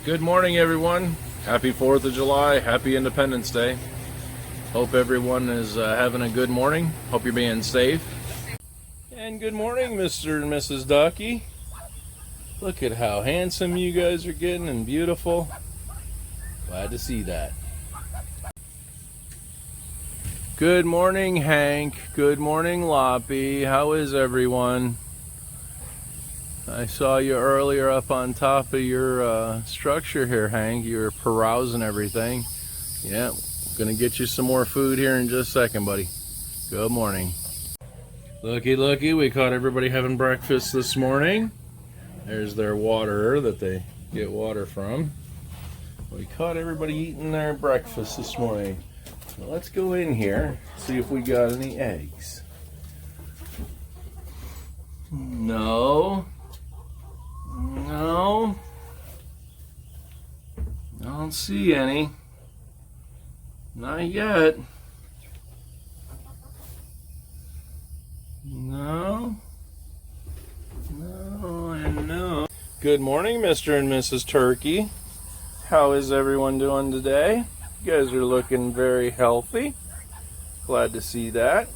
Good morning, everyone. Happy 4th of July. Happy Independence Day. Hope everyone is having a good morning. Hope you're being safe. And good morning, Mr. and Mrs. Ducky. Look at how handsome you guys are getting and beautiful. Glad to see that. Good morning, Hank. Good morning, Loppy. How is everyone? I saw you earlier up on top of your structure here, Hank. You were perusing everything. Yeah, gonna get you some more food here in just a second, buddy. Good morning. Looky, looky, we caught everybody having breakfast this morning. There's their water that they get water from. We caught everybody eating their breakfast this morning. So let's go in here, see if we got any eggs. No. No. I don't see any. Not yet. No. No and no. Good morning, Mr. and Mrs. Turkey. How is everyone doing today? You guys are looking very healthy. Glad to see that.